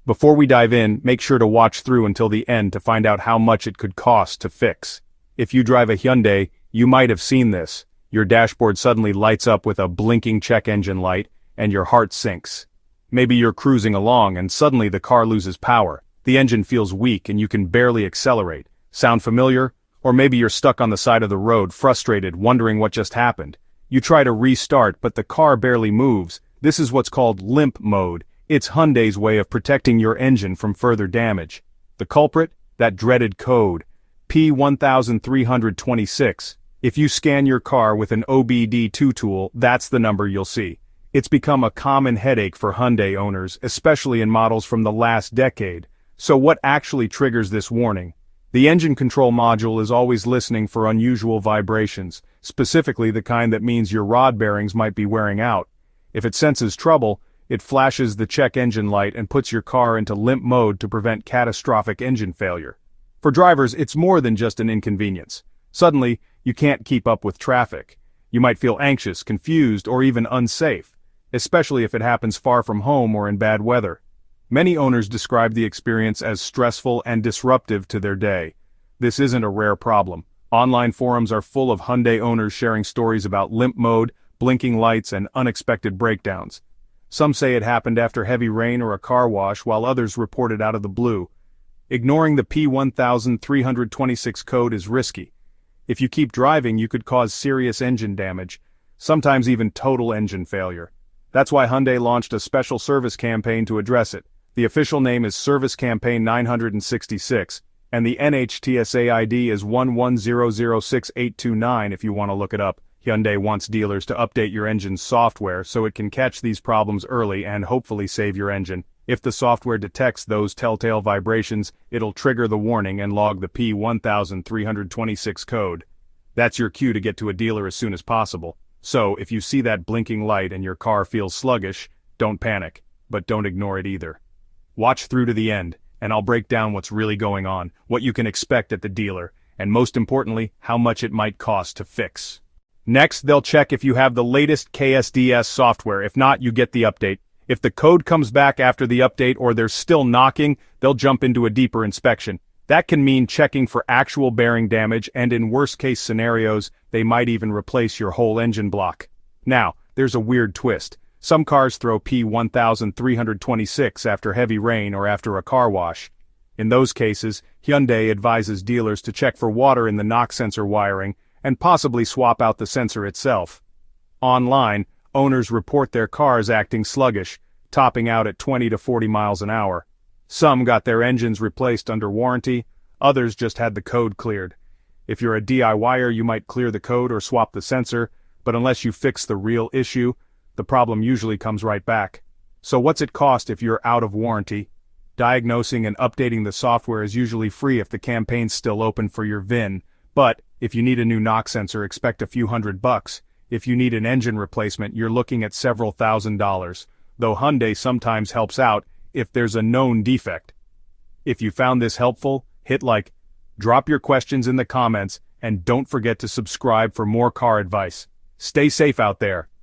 Before we dive in, make sure to watch through until the end to find out how much it could cost to fix. If you drive a Hyundai, you might have seen this. Your dashboard suddenly lights up with a blinking check engine light, and your heart sinks. Maybe you're cruising along and suddenly the car loses power. The engine feels weak and you can barely accelerate. Sound familiar? Or maybe you're stuck on the side of the road, frustrated, wondering what just happened. You try to restart, but the car barely moves. This is what's called limp mode. It's Hyundai's way of protecting your engine from further damage. The culprit? That dreaded code. P1326. If you scan your car with an OBD2 tool, that's the number you'll see. It's become a common headache for Hyundai owners, especially in models from the last decade. So what actually triggers this warning? The engine control module is always listening for unusual vibrations, specifically the kind that means your rod bearings might be wearing out. If it senses trouble, it flashes the check engine light and puts your car into limp mode to prevent catastrophic engine failure. For drivers, it's more than just an inconvenience. Suddenly, you can't keep up with traffic. You might feel anxious, confused, or even unsafe, especially if it happens far from home or in bad weather. Many owners describe the experience as stressful and disruptive to their day. This isn't a rare problem. Online forums are full of Hyundai owners sharing stories about limp mode, blinking lights, and unexpected breakdowns. Some say it happened after heavy rain or a car wash, while others report it out of the blue. Ignoring the P1326 code is risky. If you keep driving, you could cause serious engine damage, sometimes even total engine failure. That's why Hyundai launched a special service campaign to address it. The official name is Service Campaign 966, and the NHTSA ID is 11006829 if you want to look it up. Hyundai wants dealers to update your engine's software so it can catch these problems early and hopefully save your engine. If the software detects those telltale vibrations, it'll trigger the warning and log the P1326 code. That's your cue to get to a dealer as soon as possible. So, if you see that blinking light and your car feels sluggish, don't panic, but don't ignore it either. Watch through to the end, and I'll break down what's really going on, what you can expect at the dealer, and most importantly, how much it might cost to fix. Next, they'll check if you have the latest KSDS software. If not, you get the update. If the code comes back after the update or they're still knocking, they'll jump into a deeper inspection. That can mean checking for actual bearing damage, and in worst-case scenarios, they might even replace your whole engine block. Now, there's a weird twist. Some cars throw P1326 after heavy rain or after a car wash. In those cases, Hyundai advises dealers to check for water in the knock sensor wiring and possibly swap out the sensor itself. Online, owners report their cars acting sluggish, topping out at 20 to 40 miles an hour. Some got their engines replaced under warranty, others just had the code cleared. If you're a DIYer, you might clear the code or swap the sensor, but unless you fix the real issue, the problem usually comes right back. So what's it cost if you're out of warranty? Diagnosing and updating the software is usually free if the campaign's still open for your VIN, but if you need a new knock sensor, expect a few $100. If you need an engine replacement, you're looking at several $1,000s, though Hyundai sometimes helps out if there's a known defect. If you found this helpful, hit like, drop your questions in the comments, and don't forget to subscribe for more car advice. Stay safe out there.